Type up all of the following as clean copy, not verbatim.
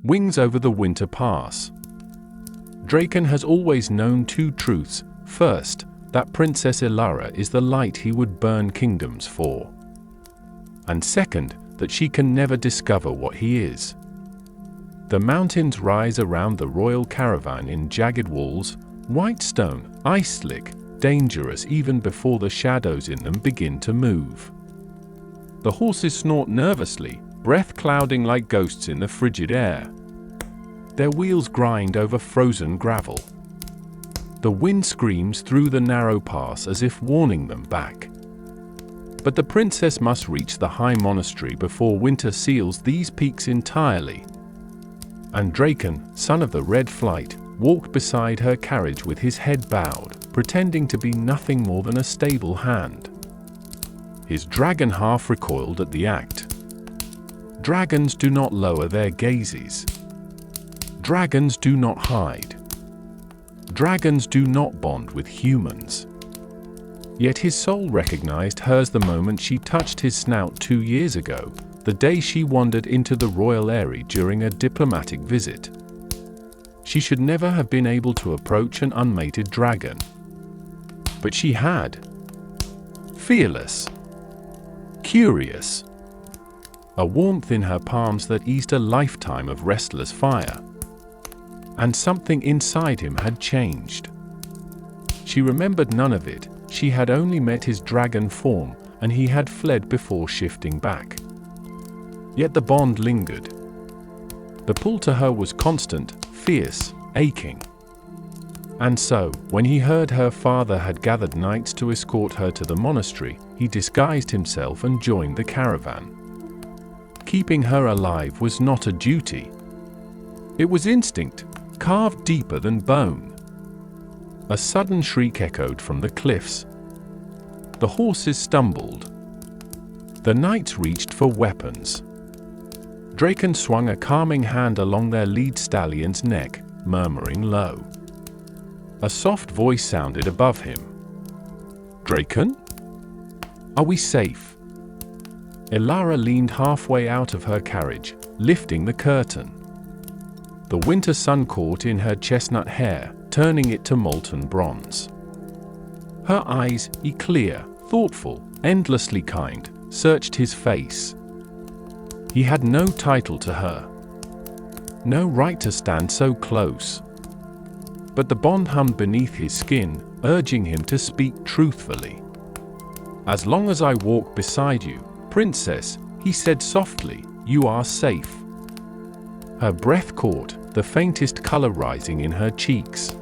Wings over the winter pass. Draken has always known two truths. First, that Princess Ilara is the light he would burn kingdoms for. And second, that she can never discover what he is. The mountains rise around the royal caravan in jagged walls, white stone, ice-slick, dangerous even before the shadows in them begin to move. The horses snort nervously, breath clouding like ghosts in the frigid air. Their wheels grind over frozen gravel. The wind screams through the narrow pass as if warning them back. But the princess must reach the high monastery before winter seals these peaks entirely. And Draken, son of the Red Flight, walked beside her carriage with his head bowed, pretending to be nothing more than a stable hand. His dragon half recoiled at the act. Dragons do not lower their gazes. Dragons do not hide. Dragons do not bond with humans. Yet his soul recognized hers the moment she touched his snout 2 years ago, the day she wandered into the royal eyrie during a diplomatic visit. She should never have been able to approach an unmated dragon. But she had. Fearless. Curious. A warmth in her palms that eased a lifetime of restless fire. And something inside him had changed. She remembered none of it. She had only met his dragon form, and he had fled before shifting back. Yet the bond lingered. The pull to her was constant, fierce, aching. And so, when he heard her father had gathered knights to escort her to the monastery, he disguised himself and joined the caravan. Keeping her alive was not a duty. It was instinct, carved deeper than bone. A sudden shriek echoed from the cliffs. The horses stumbled. The knights reached for weapons. Draken swung a calming hand along their lead stallion's neck, murmuring low. A soft voice sounded above him. "Draken? Are we safe?" Ilara leaned halfway out of her carriage, lifting the curtain. The winter sun caught in her chestnut hair, turning it to molten bronze. Her eyes, clear, thoughtful, endlessly kind, searched his face. He had no title to her. No right to stand so close. But the bond hummed beneath his skin, urging him to speak truthfully. "As long as I walk beside you, Princess," he said softly, "you are safe." Her breath caught, the faintest color rising in her cheeks.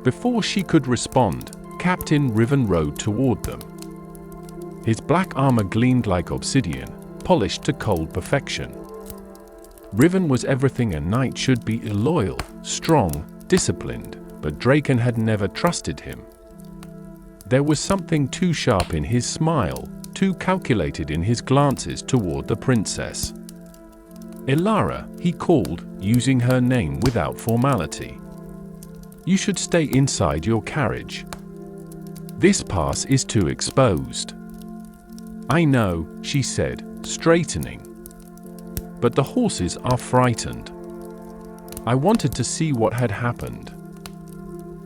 Before she could respond, Captain Riven rode toward them. His black armor gleamed like obsidian, polished to cold perfection. Riven was everything a knight should be: loyal, strong, disciplined, but Draken had never trusted him. There was something too sharp in his smile, too calculated in his glances toward the princess. "Ilara," he called, using her name without formality. "You should stay inside your carriage. This pass is too exposed." "I know," she said, straightening. "But the horses are frightened." I wanted to see what had happened.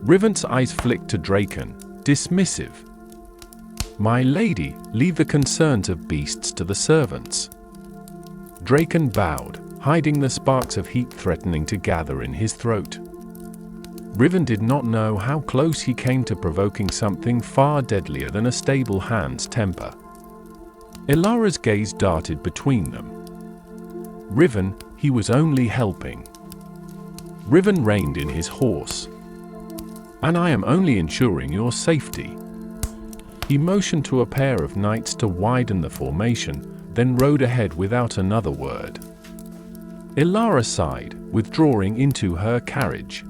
Riven's eyes flicked to Draken, dismissive. "My lady, leave the concerns of beasts to the servants." Draken bowed, hiding the sparks of heat threatening to gather in his throat. Riven did not know how close he came to provoking something far deadlier than a stable hand's temper. Ilara's gaze darted between them. "Riven, he was only helping." Riven reined in his horse. "And I am only ensuring your safety." He motioned to a pair of knights to widen the formation, then rode ahead without another word. Ilara sighed, withdrawing into her carriage.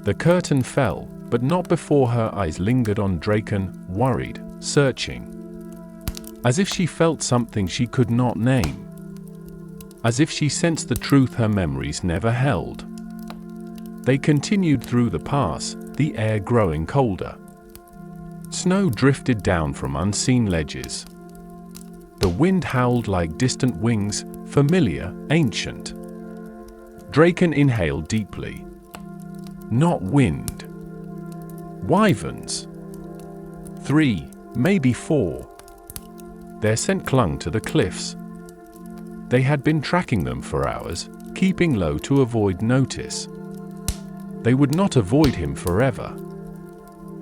The curtain fell, but not before her eyes lingered on Draken, worried, searching. As if she felt something she could not name. As if she sensed the truth her memories never held. They continued through the pass, the air growing colder. Snow drifted down from unseen ledges. The wind howled like distant wings, familiar, ancient. Draken inhaled deeply. Not wind. Wyverns. 3, maybe 4. Their scent clung to the cliffs. They had been tracking them for hours, keeping low to avoid notice. They would not avoid him forever.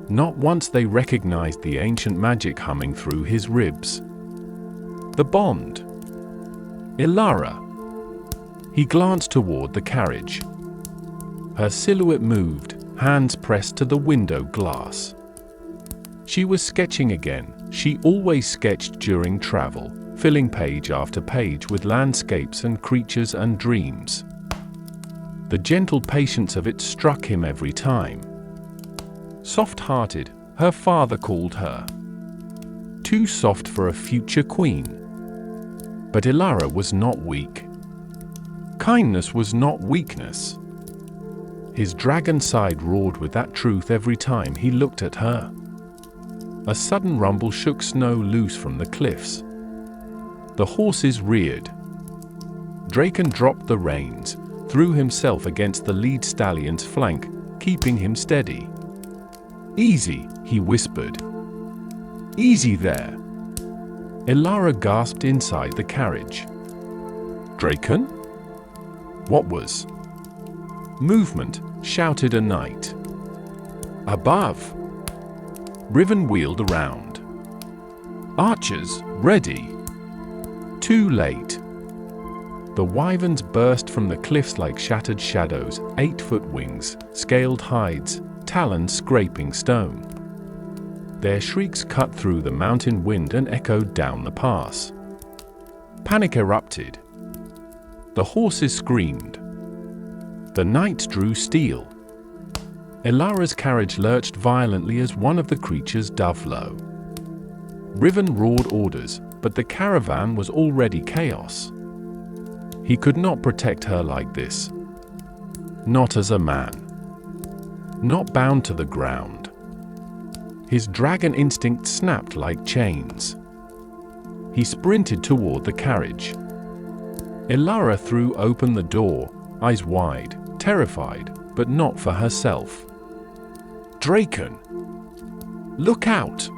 Not once they recognized the ancient magic humming through his ribs. The bond. Ilara. He glanced toward the carriage. Her silhouette moved, hands pressed to the window glass. She was sketching again. She always sketched during travel, filling page after page with landscapes and creatures and dreams. The gentle patience of it struck him every time. Soft-hearted, her father called her. Too soft for a future queen. But Ilara was not weak. Kindness was not weakness. His dragon side roared with that truth every time he looked at her. A sudden rumble shook snow loose from the cliffs. The horses reared. Draken dropped the reins, threw himself against the lead stallion's flank, keeping him steady. "Easy," he whispered. "Easy there." Ilara gasped inside the carriage. "Draken?" What was? Movement, shouted a knight. "Above!" Riven wheeled around. "Archers, ready!" Too late. The wyverns burst from the cliffs like shattered shadows, 8-foot wings, scaled hides, talons scraping stone. Their shrieks cut through the mountain wind and echoed down the pass. Panic erupted. The horses screamed. The knights drew steel. Ilara's carriage lurched violently as one of the creatures dove low. Riven roared orders, but the caravan was already chaos. He could not protect her like this. Not as a man. Not bound to the ground. His dragon instinct snapped like chains. He sprinted toward the carriage. Ilara threw open the door, eyes wide, terrified, but not for herself. "Draken! Look out!"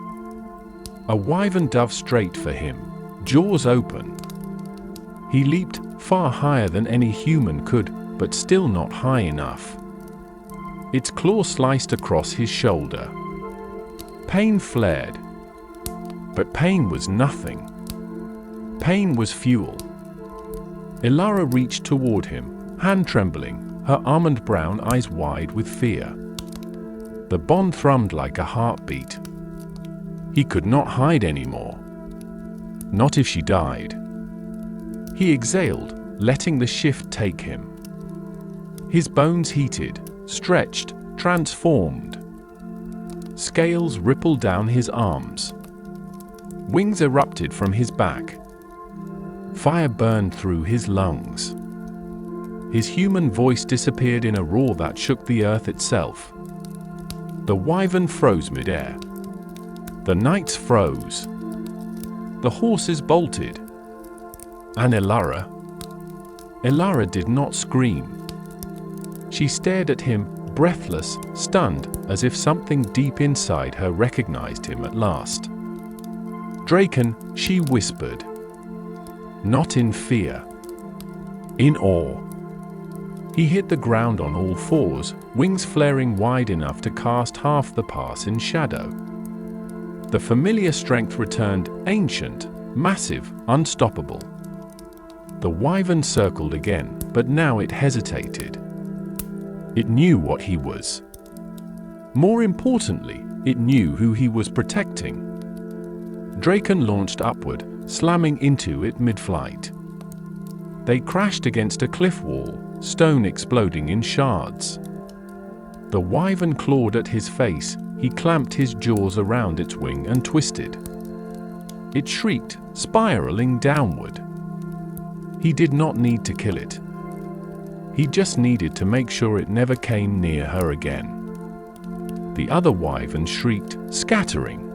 A wyvern dove straight for him, jaws open. He leaped, far higher than any human could, but still not high enough. Its claw sliced across his shoulder. Pain flared. But pain was nothing. Pain was fuel. Ilara reached toward him, hand trembling, her almond brown eyes wide with fear. The bond thrummed like a heartbeat. He could not hide anymore. Not if she died. He exhaled, letting the shift take him. His bones heated, stretched, transformed. Scales rippled down his arms. Wings erupted from his back. Fire burned through his lungs. His human voice disappeared in a roar that shook the earth itself. The wyvern froze mid-air. The knights froze. The horses bolted. And Ilara? Ilara did not scream. She stared at him, breathless, stunned, as if something deep inside her recognized him at last. "Draken," she whispered. Not in fear. In awe. He hit the ground on all fours, wings flaring wide enough to cast half the pass in shadow. The familiar strength returned, ancient, massive, unstoppable. The wyvern circled again, but now it hesitated. It knew what he was. More importantly, it knew who he was protecting. Draken launched upward, slamming into it mid-flight. They crashed against a cliff wall, stone exploding in shards. The wyvern clawed at his face, he clamped his jaws around its wing and twisted. It shrieked, spiraling downward. He did not need to kill it. He just needed to make sure it never came near her again. The other wyvern shrieked, scattering.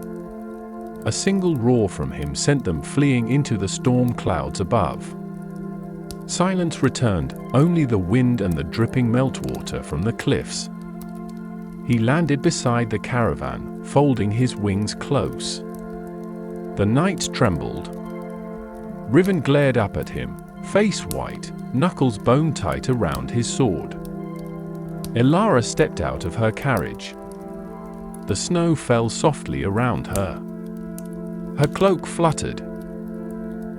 A single roar from him sent them fleeing into the storm clouds above. Silence returned, only the wind and the dripping meltwater from the cliffs. He landed beside the caravan, folding his wings close. The knights trembled. Riven glared up at him, face white, knuckles bone-tight around his sword. Elara stepped out of her carriage. The snow fell softly around her. Her cloak fluttered.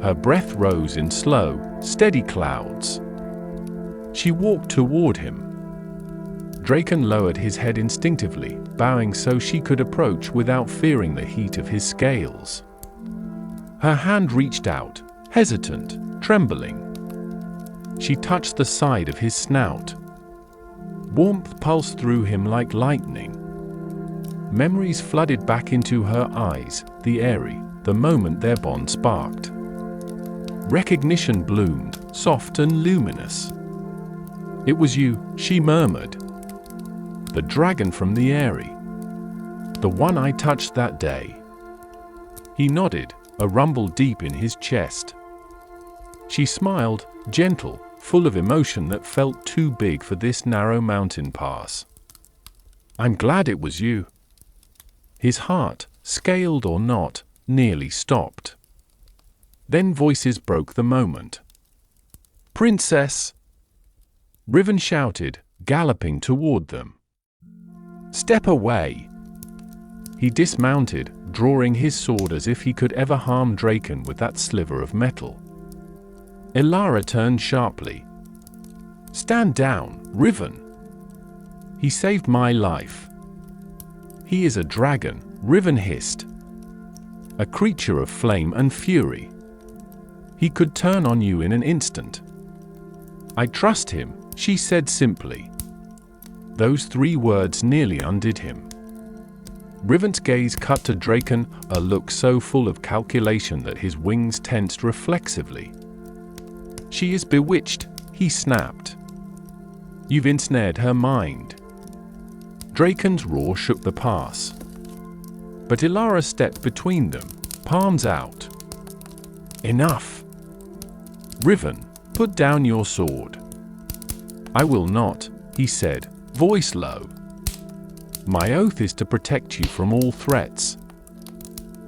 Her breath rose in slow, steady clouds. She walked toward him. Draken lowered his head instinctively, bowing so she could approach without fearing the heat of his scales. Her hand reached out, hesitant, trembling. She touched the side of his snout. Warmth pulsed through him like lightning. Memories flooded back into her eyes, the airy, the moment their bond sparked. Recognition bloomed, soft and luminous. "It was you," she murmured. "The dragon from the Eyrie. The one I touched that day." He nodded, a rumble deep in his chest. She smiled, gentle, full of emotion that felt too big for this narrow mountain pass. "I'm glad it was you." His heart, scaled or not, nearly stopped. Then voices broke the moment. "Princess!" Riven shouted, galloping toward them. "Step away!" He dismounted, drawing his sword as if he could ever harm Draken with that sliver of metal. Elara turned sharply. "Stand down, Riven!" "He saved my life." "He is a dragon," Riven hissed. "A creature of flame and fury. He could turn on you in an instant." "I trust him," she said simply. Those 3 words nearly undid him. Riven's gaze cut to Draken, a look so full of calculation that his wings tensed reflexively. "She is bewitched," he snapped. "You've ensnared her mind." Draken's roar shook the pass. But Elara stepped between them, palms out. "Enough! Riven, put down your sword." "I will not," he said, voice low. "My oath is to protect you from all threats,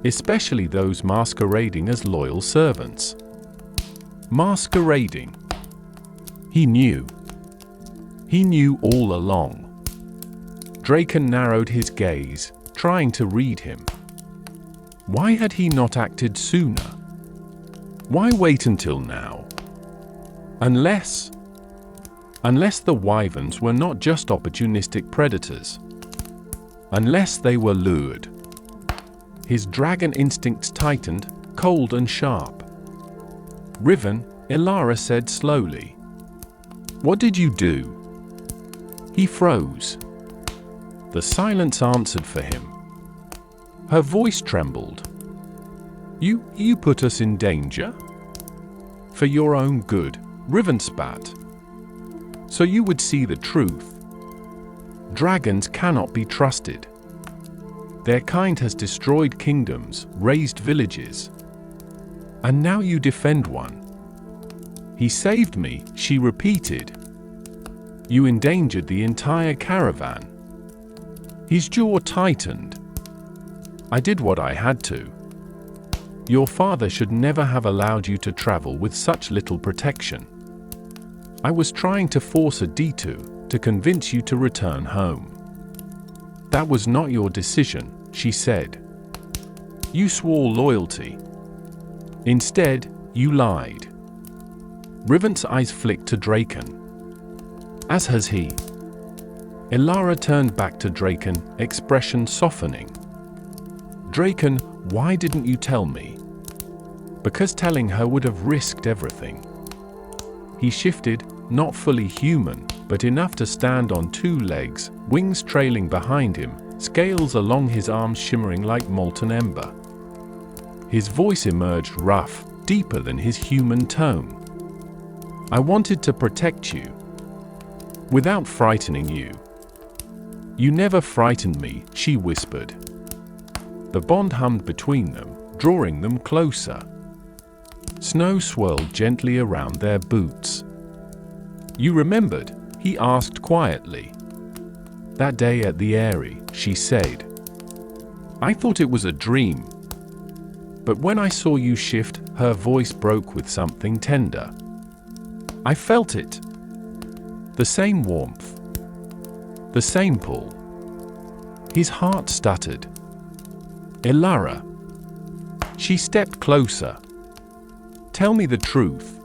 especially those masquerading as loyal servants." Masquerading. He knew. He knew all along. Draken narrowed his gaze, trying to read him. Why had he not acted sooner? Why wait until now? Unless the wyverns were not just opportunistic predators. Unless they were lured. His dragon instincts tightened, cold and sharp. "Riven," Elara said slowly. "What did you do?" He froze. The silence answered for him. Her voice trembled. You put us in danger?" "For your own good," Riven spat. "So you would see the truth. Dragons cannot be trusted. Their kind has destroyed kingdoms, razed villages. And now you defend one." "He saved me," she repeated. "You endangered the entire caravan." His jaw tightened. "I did what I had to. Your father should never have allowed you to travel with such little protection. I was trying to force a detour, to convince you to return home." "That was not your decision," she said. "You swore loyalty. Instead, you lied." Riven's eyes flicked to Draken. As has he. Elara turned back to Draken, expression softening. "Draken, why didn't you tell me?" "Because telling her would have risked everything." He shifted, not fully human, but enough to stand on 2 legs, wings trailing behind him, scales along his arms shimmering like molten ember. His voice emerged rough, deeper than his human tone. "I wanted to protect you. Without frightening you." "You never frightened me," she whispered. The bond hummed between them, drawing them closer. Snow swirled gently around their boots. "You remembered?" he asked quietly. "That day at the Eyrie," she said. "I thought it was a dream. But when I saw you shift," her voice broke with something tender. "I felt it. The same warmth. The same pull." His heart stuttered. "Elara." She stepped closer. "Tell me the truth.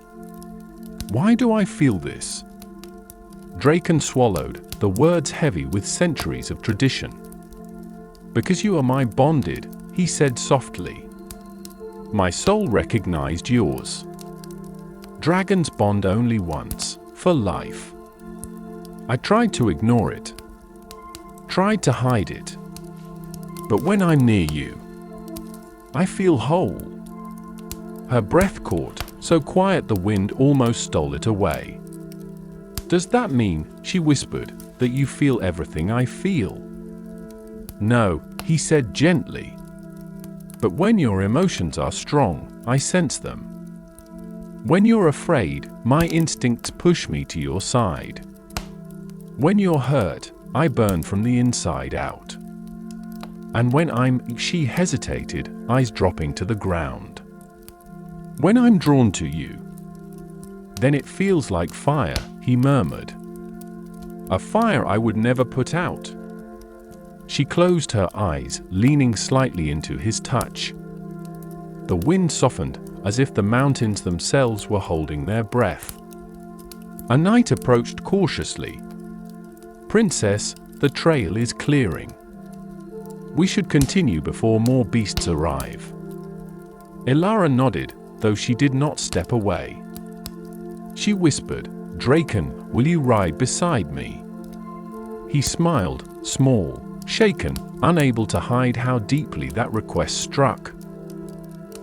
Why do I feel this?" Draken swallowed, the words heavy with centuries of tradition. "Because you are my bonded," he said softly. "My soul recognized yours. Dragons bond only once, for life. I tried to ignore it. Tried to hide it. But when I'm near you, I feel whole." Her breath caught, so quiet the wind almost stole it away. "Does that mean," she whispered, "that you feel everything I feel?" "No," he said gently. "But when your emotions are strong, I sense them. When you're afraid, my instincts push me to your side. When you're hurt, I burn from the inside out. And when She hesitated, eyes dropping to the ground. "When I'm drawn to you, then it feels like fire," he murmured. "A fire I would never put out." She closed her eyes, leaning slightly into his touch. The wind softened, as if the mountains themselves were holding their breath. A knight approached cautiously. "Princess, the trail is clearing. We should continue before more beasts arrive." Elara nodded, though she did not step away. She whispered, "Draken, will you ride beside me?" He smiled, small, shaken, unable to hide how deeply that request struck.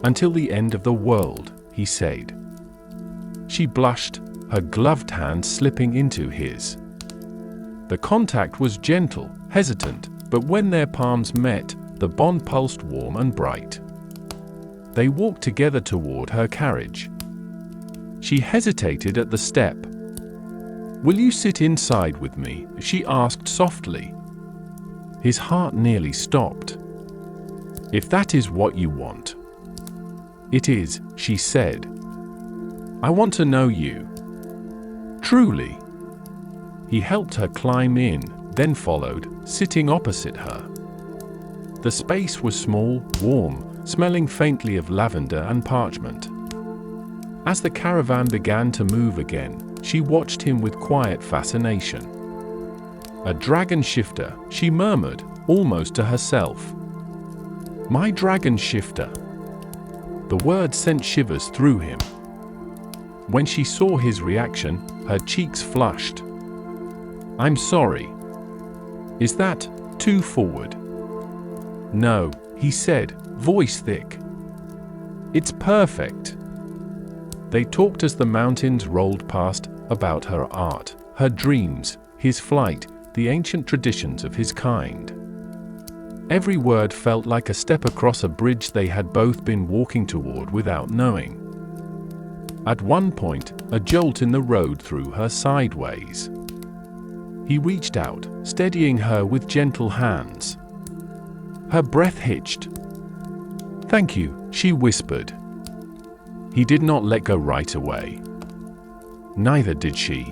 "Until the end of the world," he said. She blushed, her gloved hand slipping into his. The contact was gentle, hesitant, but when their palms met, the bond pulsed warm and bright. They walked together toward her carriage. She hesitated at the step. "Will you sit inside with me?" she asked softly. His heart nearly stopped. "If that is what you want." "It is," she said. "I want to know you. Truly." He helped her climb in, then followed, sitting opposite her. The space was small, warm, smelling faintly of lavender and parchment. As the caravan began to move again, she watched him with quiet fascination. "A dragon shifter," she murmured, almost to herself. "My dragon shifter." The word sent shivers through him. When she saw his reaction, her cheeks flushed. "I'm sorry. Is that too forward?" "No," he said, voice thick. "It's perfect." They talked as the mountains rolled past, about her art, her dreams, his flight, the ancient traditions of his kind. Every word felt like a step across a bridge they had both been walking toward without knowing. At one point, a jolt in the road threw her sideways. He reached out, steadying her with gentle hands. Her breath hitched. "Thank you," she whispered. He did not let go right away. Neither did she.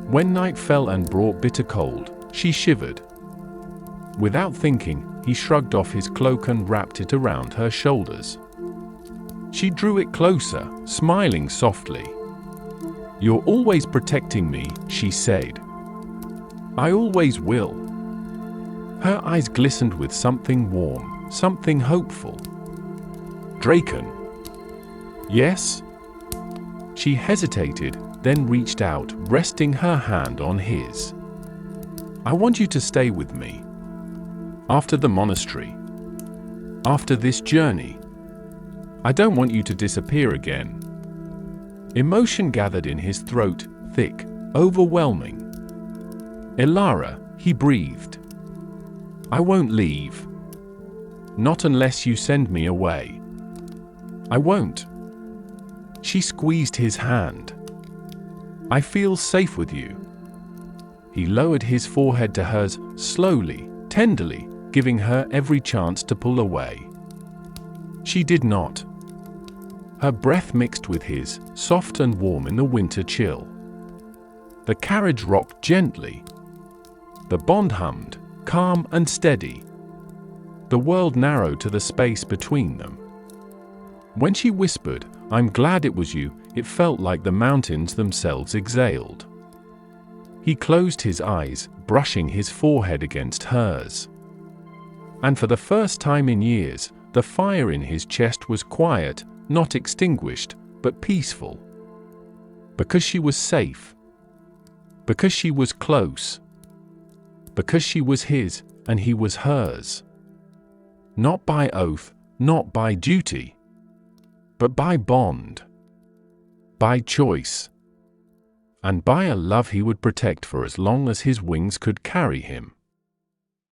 When night fell and brought bitter cold, she shivered. Without thinking, he shrugged off his cloak and wrapped it around her shoulders. She drew it closer, smiling softly. "You're always protecting me," she said. "I always will." Her eyes glistened with something warm, something hopeful. "Draken." "Yes?" She hesitated, then reached out, resting her hand on his. "I want you to stay with me. After the monastery. After this journey. I don't want you to disappear again." Emotion gathered in his throat, thick, overwhelming. "Elara," he breathed. "I won't leave. Not unless you send me away." "I won't." She squeezed his hand. "I feel safe with you." He lowered his forehead to hers, slowly, tenderly, giving her every chance to pull away. She did not. Her breath mixed with his, soft and warm in the winter chill. The carriage rocked gently. The bond hummed, calm and steady. The world narrowed to the space between them. When she whispered, "I'm glad it was you," it felt like the mountains themselves exhaled. He closed his eyes, brushing his forehead against hers. And for the first time in years, the fire in his chest was quiet, not extinguished, but peaceful. Because she was safe. Because she was close. Because she was his, and he was hers. Not by oath, not by duty, but by bond. By choice. And by a love he would protect for as long as his wings could carry him.